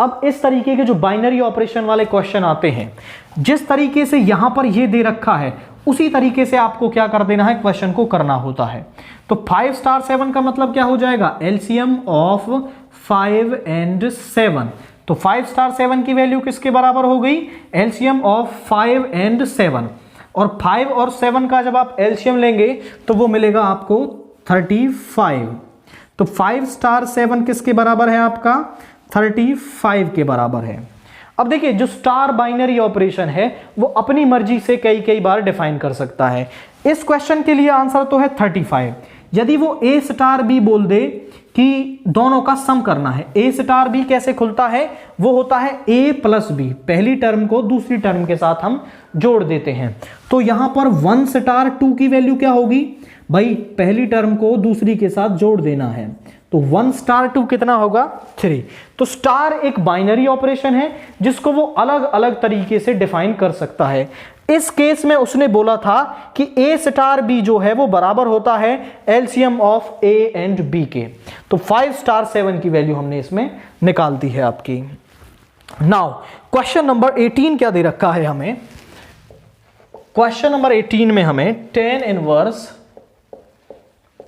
अब इस तरीके के जो बाइनरी ऑपरेशन वाले क्वेश्चन आते हैं, जिस तरीके से यहां पर ये दे रखा है उसी तरीके से आपको क्या कर देना है, क्वेश्चन को करना होता है। तो 5 स्टार 7 का मतलब क्या हो जाएगा, एलसीएम ऑफ 5 एंड 7। तो 5 स्टार 7 की वैल्यू किसके बराबर हो गई, एलसीएम ऑफ 5 एंड 7। और 5 और 7 का जब आप एलसीएम लेंगे तो वो मिलेगा आपको 35। तो 5 स्टार 7 किसके बराबर है, आपका 35 के बराबर है। अब देखिए, जो स्टार बाइनरी ऑपरेशन है वो अपनी मर्जी से कई बार डिफाइन कर सकता है। इस क्वेश्चन के लिए आंसर तो है 35। यदि वो ए स्टार बी बोल दे कि दोनों का सम करना है, ए स्टार बी कैसे खुलता है, वो होता है ए प्लस बी। पहली टर्म को दूसरी टर्म के साथ हम जोड़ देते हैं। तो यहां पर 1 स्टार 2 की वैल्यू क्या होगी भाई, पहली टर्म को दूसरी के साथ जोड़ देना है। तो 1 स्टार 2 कितना होगा, 3। तो स्टार एक बाइनरी ऑपरेशन है जिसको वो अलग अलग तरीके से डिफाइन कर सकता है। इस केस में उसने बोला था कि ए स्टार बी जो है वो बराबर होता है LCM of A and B के। तो 5 स्टार 7 की वैल्यू हमने इसमें निकाल दी है आपकी। नाउ क्वेश्चन नंबर 18 क्या दे रखा है हमें। क्वेश्चन नंबर 18 में हमें tan inverse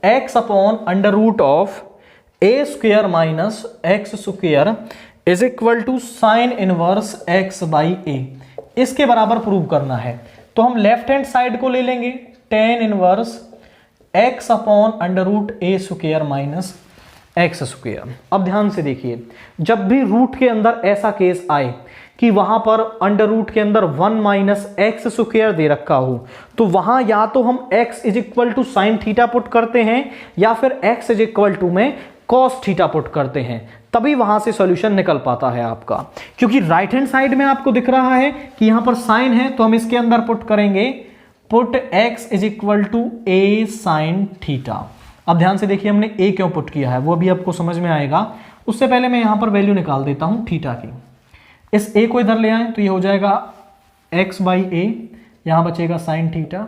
x upon under root of a square minus x square is equal to sine inverse x by a, इसके बराबर प्रूव करना है। तो हम लेफ्ट हैंड साइड को ले लेंगे, tan inverse x upon under root a square minus x square. अब ध्यान से देखिए, जब भी रूट के अंदर ऐसा केस आए कि वहां पर अंडर रूट के अंदर 1 माइनस एक्स स्क्वेयर दे रखा हो, तो वहां या तो हम x is equal to sine theta put करते हैं या फिर x इज इक्वल टू में कॉस थीटा पुट करते हैं, तभी वहां से सॉल्यूशन निकल पाता है आपका। क्योंकि राइट हैंड साइड में आपको दिख रहा है कि यहां पर साइन है, तो हम इसके अंदर पुट करेंगे put x is equal to A sine theta. अब ध्यान से देखिए, हमने a क्यों पुट किया है वो भी आपको समझ में आएगा। उससे पहले मैं यहां पर वैल्यू निकाल देता हूं थीटा की। इस a को इधर ले आए तो ये हो जाएगा x बाई ए, यहां बचेगा साइन थीटा।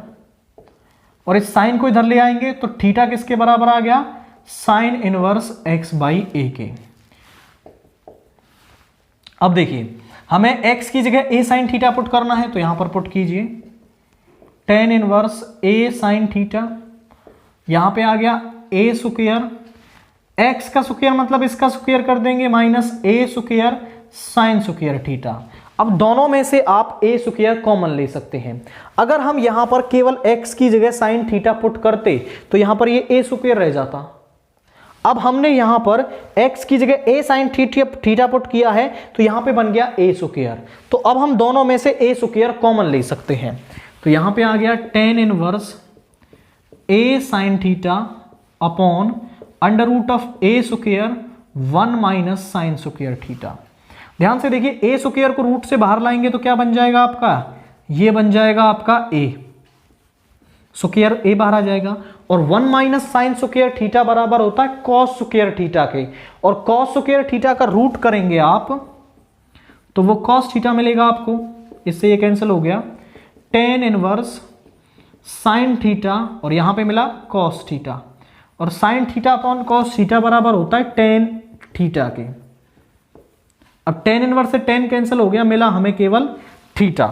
और इस साइन को इधर ले आएंगे तो थीटा किसके बराबर आ गया, साइन इनवर्स x बाई ए के। अब देखिए, हमें x की जगह a साइन थीटा पुट करना है, तो यहां पर पुट कीजिए tan inverse a sine theta. यहां पे आ गया a स्क्वायर, x का स्क्वायर मतलब इसका स्क्वायर कर देंगे minus a square sine square theta. अब दोनों में से आप a स्क्वायर कॉमन ले सकते हैं। अगर हम यहां पर केवल x की जगह साइन थीटा पुट करते तो यहां पर ये a स्क्वायर रह जाता। अब हमने यहां पर x की जगह a साइन थीटा पुट किया है तो यहां पे बन गया a स्क्वायर। तो अब हम दोनों में से a स्क्वायर कॉमन ले सकते हैं। तो यहां पे आ गया tan inverse a sine theta upon under root of a square 1 minus sine square theta. ध्यान से देखिए, a स्क्वायर को रूट से बाहर लाएंगे तो क्या बन जाएगा आपका, ये बन जाएगा आपका a स्क्वायर, a बाहर आ जाएगा। और 1 माइनस साइन स्क्वायर थीटा बराबर होता है कॉस स्क्वायर थीटा के, और कॉस स्क्वायर थीटा का रूट करेंगे आप तो वो कॉस थीटा मिलेगा आपको। इससे ये कैंसिल हो गया, tan इनवर्स साइन थीटा और यहां पे मिला कॉस थीटा, और sign theta upon cos theta बराबर होता है tan थीटा के। अब tan इनवर्स से tan कैंसिल हो गया, मिला हमें केवल थीटा।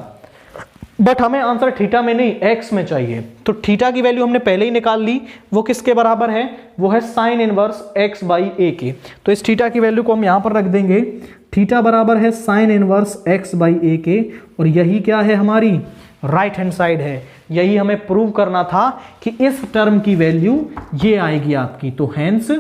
बट हमें आंसर थीटा में नहीं x में चाहिए, तो थीटा की वैल्यू हमने पहले ही निकाल ली। वो किसके बराबर है, वो है साइन इनवर्स x बाई ए के। तो इस थीटा की वैल्यू को हम यहां पर रख देंगे, थीटा बराबर है साइन इनवर्स x बाई ए के। और यही क्या है, हमारी राइट हैंड साइड है। यही हमें प्रूव करना था कि इस टर्म की वैल्यू ये आएगी आपकी, तो हेंस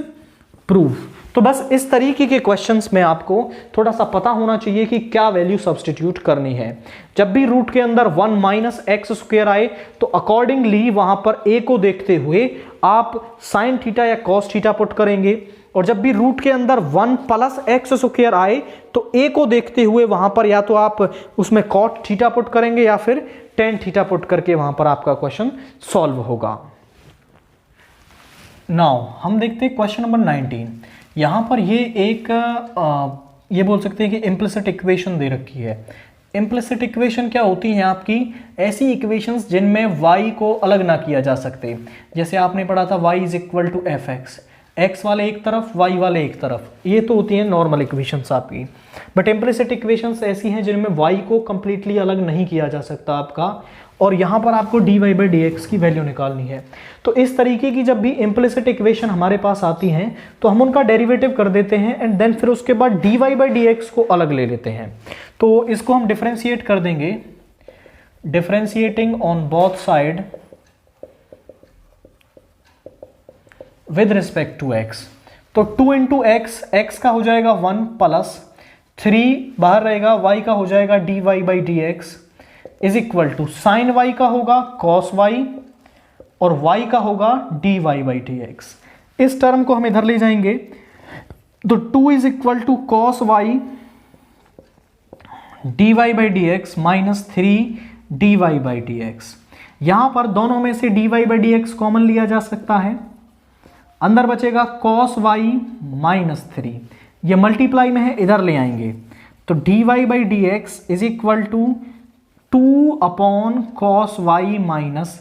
प्रूफ। तो बस इस तरीके के क्वेश्चंस में आपको थोड़ा सा पता होना चाहिए कि क्या वैल्यू सब्स्टिट्यूट करनी है। जब भी रूट के अंदर 1 माइनस एक्स स्क्वायर आए तो अकॉर्डिंगली वहां पर ए को देखते हुए आप साइन थीटा या कॉस थीटा पुट करेंगे, और जब भी रूट के अंदर 1 प्लस एक्स स्क्वायर आए तो ए को देखते हुए वहां पर या तो आप उसमें कॉट थीटा पुट करेंगे या फिर टेन थीटा पुट करके वहां पर आपका क्वेश्चन सॉल्व होगा। नाउ हम देखते हैं क्वेश्चन नंबर 19। यहां पर ये एक ये बोल सकते हैं कि इम्प्लिसिट इक्वेशन दे रखी है। इम्प्लिसिट इक्वेशन क्या होती है? आपकी ऐसी इक्वेशंस जिनमें y को अलग ना किया जा सकते। जैसे आपने पढ़ा था y is equal to F X, X वाले एक तरफ y वाले एक तरफ, ये तो होती है नॉर्मल इक्वेशंस आपकी। बट इम्प्लिसिट इक्वेशंस ऐसी हैं जिनमें y को कंप्लीटली अलग नहीं किया जा सकता आपका, और यहां पर आपको dy बाई डी एक्स की वैल्यू निकालनी है। तो इस तरीके की जब भी इम्प्लिसिट इक्वेशन हमारे पास आती हैं तो हम उनका डेरिवेटिव कर देते हैं एंड देन फिर उसके बाद dy बाई डी एक्स को अलग ले लेते हैं। तो इसको हम डिफरेंशिएट कर देंगे, differentiating on both side with respect to x। तो 2 इंटू एक्स, एक्स का हो जाएगा 1 प्लस 3 बाहर रहेगा, y का हो जाएगा dy by D X is equal to sine y का होगा cos y और y का होगा dy बाई डी एक्स। इस टर्म को हम इधर ले जाएंगे तो 2 is equal to cos y dy by D X minus 3 dy by D X. यहां पर दोनों में से dy by D X common लिया जा सकता है, अंदर बचेगा cos y माइनस 3, ये मल्टीप्लाई में है इधर ले आएंगे तो dy by D X is equal to 2 upon cos y minus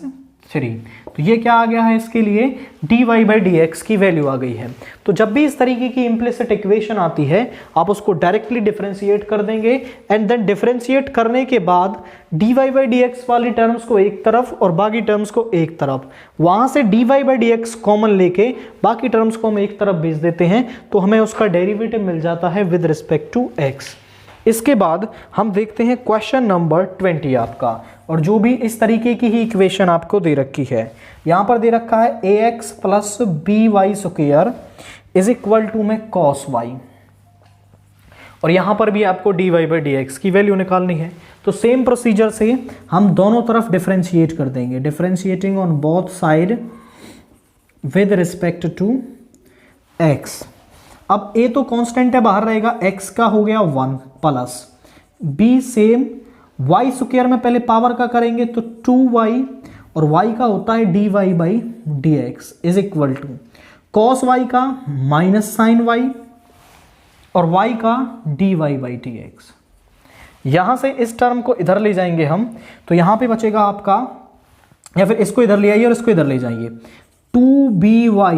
3। तो ये क्या आ गया है इसके लिए, dy बाई डी एक्स की वैल्यू आ गई है। तो जब भी इस तरीके की इम्प्लिसिट इक्वेशन आती है आप उसको डायरेक्टली डिफरेंशिएट कर देंगे एंड देन डिफरेंशिएट करने के बाद dy बाई डी एक्स वाली टर्म्स को एक तरफ और बाकी टर्म्स को एक तरफ, वहां से dy by D X common लेके बाकी टर्म्स को हम एक तरफ भेज देते हैं तो हमें उसका डेरिवेटिव मिल जाता है विद रिस्पेक्ट टू x। इसके बाद हम देखते हैं क्वेश्चन नंबर 20 आपका, और जो भी इस तरीके की ही इक्वेशन आपको दे रखी है। यहां पर दे रखा है ax plus B Y square is equal to में cos y, और यहां पर भी आपको dy बाई डी एक्स की वैल्यू निकालनी है। तो सेम प्रोसीजर से हम दोनों तरफ डिफरेंशिएट कर देंगे, differentiating on both side with respect to x। अब a तो कांस्टेंट है बाहर रहेगा, x का हो गया 1 plus b same y square में पहले पावर का करेंगे तो 2y और y का होता है dy by D X is equal to cos y का माइनस साइन y और y का dy बाई डी एक्स। यहां से इस टर्म को इधर ले जाएंगे हम तो यहां पे बचेगा आपका, या फिर इसको इधर ले आइए और इसको इधर ले जाइए, 2by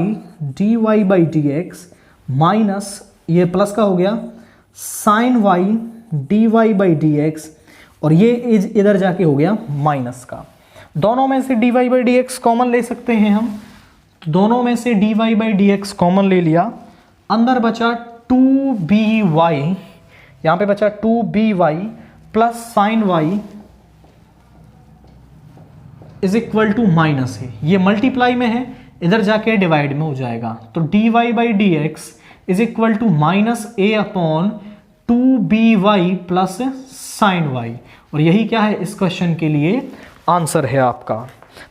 dy by D X minus ये प्लस का हो गया sine y dy by D X, और ये इधर जाके हो गया माइनस का। दोनों में से dy by D X common ले सकते हैं हम, दोनों में से dy by D X common ले लिया, अंदर बचा 2by, यहां पे बचा 2by plus sine y is equal to minus है, ये मल्टीप्लाई में है इधर जाके डिवाइड में हो जाएगा। तो dy by D X is equal to minus a upon 2by plus sine y, और यही क्या है इस क्वेश्चन के लिए आंसर है आपका।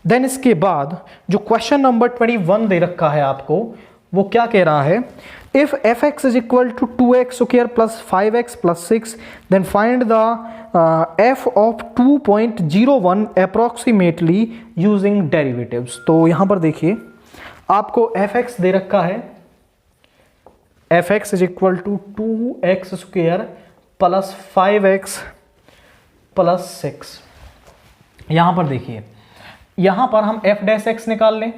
देन इसके बाद जो क्वेश्चन नंबर 21 दे रखा है आपको, वो क्या कह रहा है, if fx is equal to 2x square plus 5x plus 6 then find the f of 2.01 approximately using derivatives. तो यहां पर देखिए आपको fx दे रखा है, fx is equal to 2x square plus 5x plus 6। यहां पर देखिए, यहां पर हम f डैश x निकाल लें,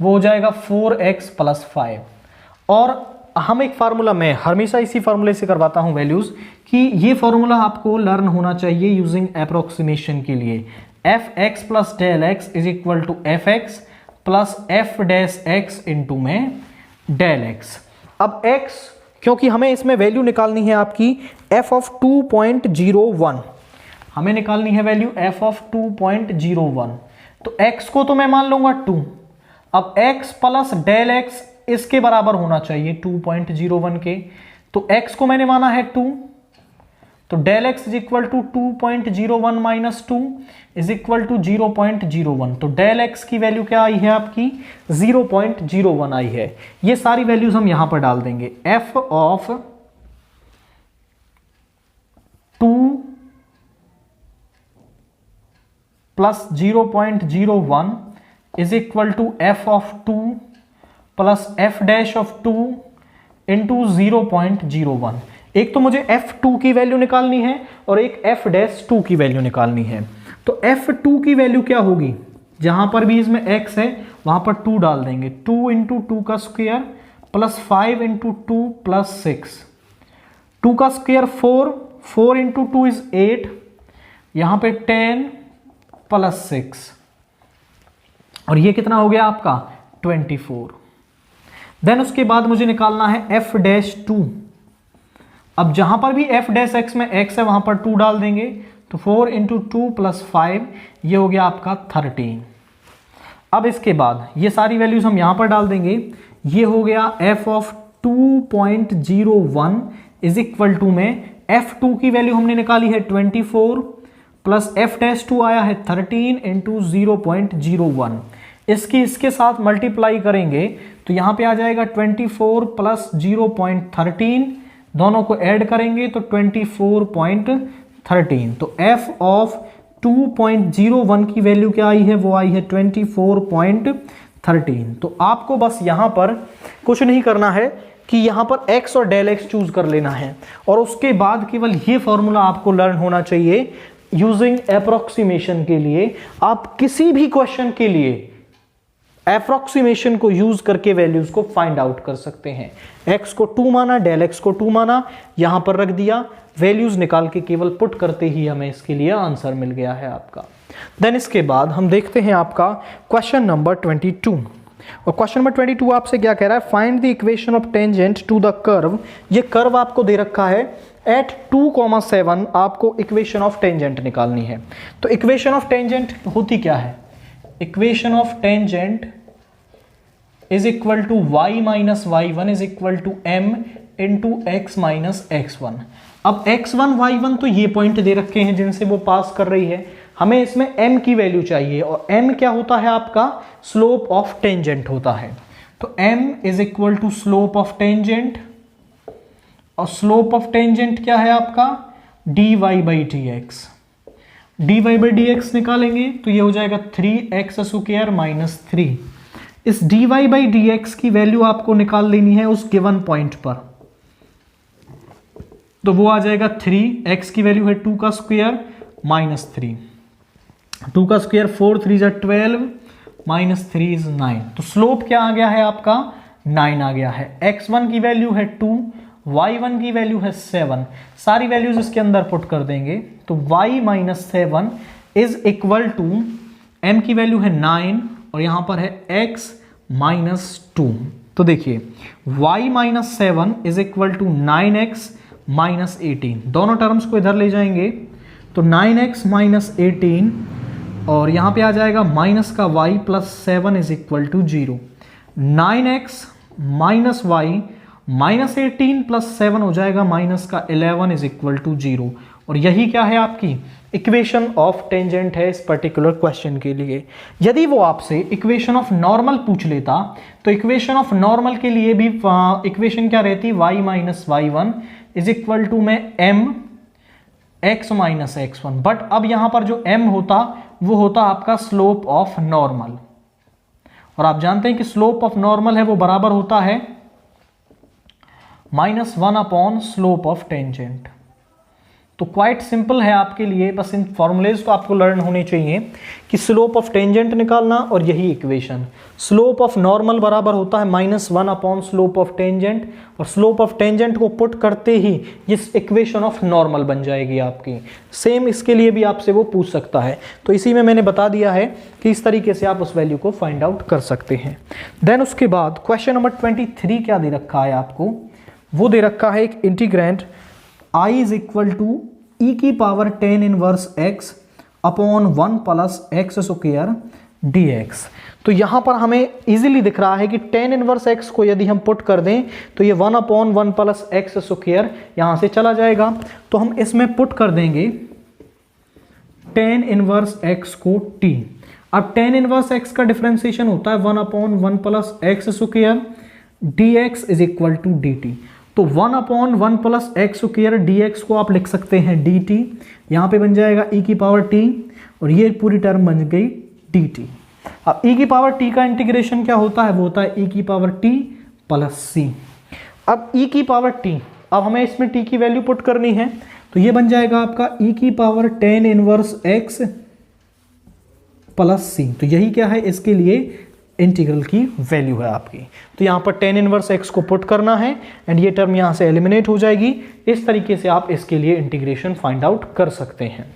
वो हो जाएगा 4x प्लस 5, और हम एक फार्मूला में हमेशा इसी फार्मूले से करवाता हूं वैल्यूज, कि ये फार्मूला आपको लर्न होना चाहिए यूजिंग अप्रोक्सीमेशन के लिए। fx plus del x is equal to fx plus f dash x into में डेल x। अब x, क्योंकि हमें इसमें वैल्यू निकालनी है आपकी f ऑफ 2.01, हमें निकालनी है वैल्यू f ऑफ 2.01, तो x को तो मैं मान लूंगा 2। अब x प्लस डेल x इसके बराबर होना चाहिए 2.01 के। तो x को मैंने माना है 2, तो del x is equal to 2.01 minus 2 is equal to 0.01। तो डेल x की वैल्यू क्या आई है आपकी 0.01 आई है। ये सारी वैल्यूज हम यहां पर डाल देंगे। f of 2 plus 0.01 is equal to f of 2 plus f dash of 2 into 0.01। एक तो मुझे f2 की वैल्यू निकालनी है और एक f डैश 2 की वैल्यू निकालनी है। तो f2 की वैल्यू क्या होगी, जहां पर भी इसमें x है वहां पर 2 डाल देंगे। 2 इंटू 2 का स्क्वायर प्लस 5 इंटू 2 प्लस 6, 2 का स्क्वायर 4, 4 इंटू 2 इज 8, यहां पे 10 प्लस 6 और ये कितना हो गया आपका 24। देन उसके बाद मुझे निकालना है f डैश 2। अब जहां पर भी f डैश x में x है वहां पर 2 डाल देंगे। तो 4 इंटू 2 प्लस 5 ये हो गया आपका 13। अब इसके बाद ये सारी वैल्यूज हम यहां पर डाल देंगे। ये हो गया f of 2.01 is equal to में f2 की वैल्यू हमने निकाली है 24 प्लस f डैश 2 आया है 13 इंटू 0.01। इसके साथ मल्टीप्लाई करेंगे तो यहां पे आ जाएगा 24 प्लस 0.13, दोनों को ऐड करेंगे तो 24.13। तो f ऑफ 2.01 की वैल्यू क्या आई है, वो आई है 24.13। तो आपको बस यहां पर कुछ नहीं करना है कि यहां पर x और डेल x चूज कर लेना है और उसके बाद केवल ये फॉर्मूला आपको लर्न होना चाहिए। यूजिंग अप्रोक्सीमेशन के लिए आप किसी भी क्वेश्चन के लिए अप्रोक्सीमेशन को यूज करके वैल्यूज को फाइंड आउट कर सकते हैं। x को 2 माना, डेल x को 2 माना, यहां पर रख दिया, वैल्यूज निकाल के केवल पुट करते ही हमें इसके लिए आंसर मिल गया है आपका। देन इसके बाद हम देखते हैं आपका क्वेश्चन नंबर 22। और क्वेश्चन नंबर 22 आपसे क्या कह रहा है, find the equation of tangent to the curve. ये कर्व आपको दे रखा है एट 2,7 आपको इक्वेशन ऑफ टेंजेंट निकालनी है। तो इक्वेशन ऑफ टेंजेंट होती क्या है, equation of tangent is equal to y minus y1 is equal to m into x minus x1। अब x1 y1 तो ये पॉइंट दे रखे हैं जिनसे वो पास कर रही है, हमें इसमें m की वैल्यू चाहिए और m क्या होता है आपका स्लोप ऑफ टेंजेंट होता है। तो m is equal to slope of tangent और स्लोप ऑफ टेंजेंट क्या है आपका dy by dx। dy by dx निकालेंगे तो ये हो जाएगा 3x स्क्वायर माइनस 3। इस dy बाई dx की वैल्यू आपको निकाल लेनी है उस गिवन पॉइंट पर, तो वो आ जाएगा 3, x की वैल्यू है 2 का स्क्वायर माइनस 3, 2 का स्क्वायर 4 3 जा 12 माइनस 3 इज 9। तो स्लोप क्या आ गया है आपका 9 आ गया है। x1 की वैल्यू है 2, y1 की वैल्यू है 7, सारी वैल्यूज इसके अंदर पुट कर देंगे तो y minus 7 is equal to m की वैल्यू है 9 और यहां पर है x माइनस 2। तो देखिए y minus 7 is equal to 9x minus 18, दोनों टर्म्स को इधर ले जाएंगे तो 9x माइनस 18 और यहां पे आ जाएगा माइनस का y plus 7 is equal to 0। 9x minus y minus 18 plus 7 हो जाएगा माइनस का 11 इज इक्वल टू 0। और यही क्या है आपकी इक्वेशन ऑफ टेंजेंट है इस पर्टिकुलर क्वेश्चन के लिए। यदि वो आपसे इक्वेशन ऑफ नॉर्मल पूछ लेता तो इक्वेशन ऑफ नॉर्मल के लिए भी इक्वेशन क्या रहती, y minus y1 is equal to में m x minus x1। But अब यहां पर जो m होता वो होता आपका स्लोप ऑफ नॉर्मल, और आप जानते हैं कि स्लोप ऑफ नॉर्मल है वो बराबर होता है -1 अपॉन स्लोप ऑफ टेंजेंट। तो क्वाइट सिंपल है आपके लिए, बस इन फॉर्मूलेज को आपको लर्न होने चाहिए कि स्लोप ऑफ टेंजेंट निकालना और यही इक्वेशन। स्लोप ऑफ नॉर्मल बराबर होता है -1 अपॉन स्लोप ऑफ टेंजेंट, और स्लोप ऑफ टेंजेंट को पुट करते ही ये इक्वेशन ऑफ नॉर्मल बन जाएगी आपकी। सेम इसके लिए भी आपसे वो पूछ सकता है, तो इसी में मैंने बता दिया है कि इस तरीके से आप उस वैल्यू को फाइंड आउट कर सकते हैं। देन उसके बाद क्वेश्चन नंबर 23 क्या दे रखा है आपको, वो दे रखा है एक integrand I is equal to e की power 10 inverse x upon 1 plus X square dx। तो यहां पर हमें इजीली दिख रहा है कि tan इनवर्स x को यदि हम पुट कर दें तो ये 1/1 प्लस एक्स स्क्वायर यहां से चला जाएगा। तो हम इसमें पुट कर देंगे tan इनवर्स x को t। अब tan इनवर्स x का डिफरेंशिएशन होता है 1/1 plus X square dx is equal to dt। तो 1/1 प्लस एक्स स्क्वायर dx को आप लिख सकते हैं dt, यहां पे बन जाएगा e की पावर t और ये पूरी टर्म बन गई dt। अब e की पावर t का इंटीग्रेशन क्या होता है, वो होता है e की पावर t प्लस c। अब e की पावर t, अब हमें इसमें t की वैल्यू पुट करनी है तो ये बन जाएगा आपका e की power tan inverse x plus c। तो यही क्या है, इसके लिए इंटीग्रल की वैल्यू है आपकी। तो यहां पर tan इनवर्स x को पुट करना है एंड ये टर्म यहां से एलिमिनेट हो जाएगी। इस तरीके से आप इसके लिए इंटीग्रेशन फाइंड आउट कर सकते हैं।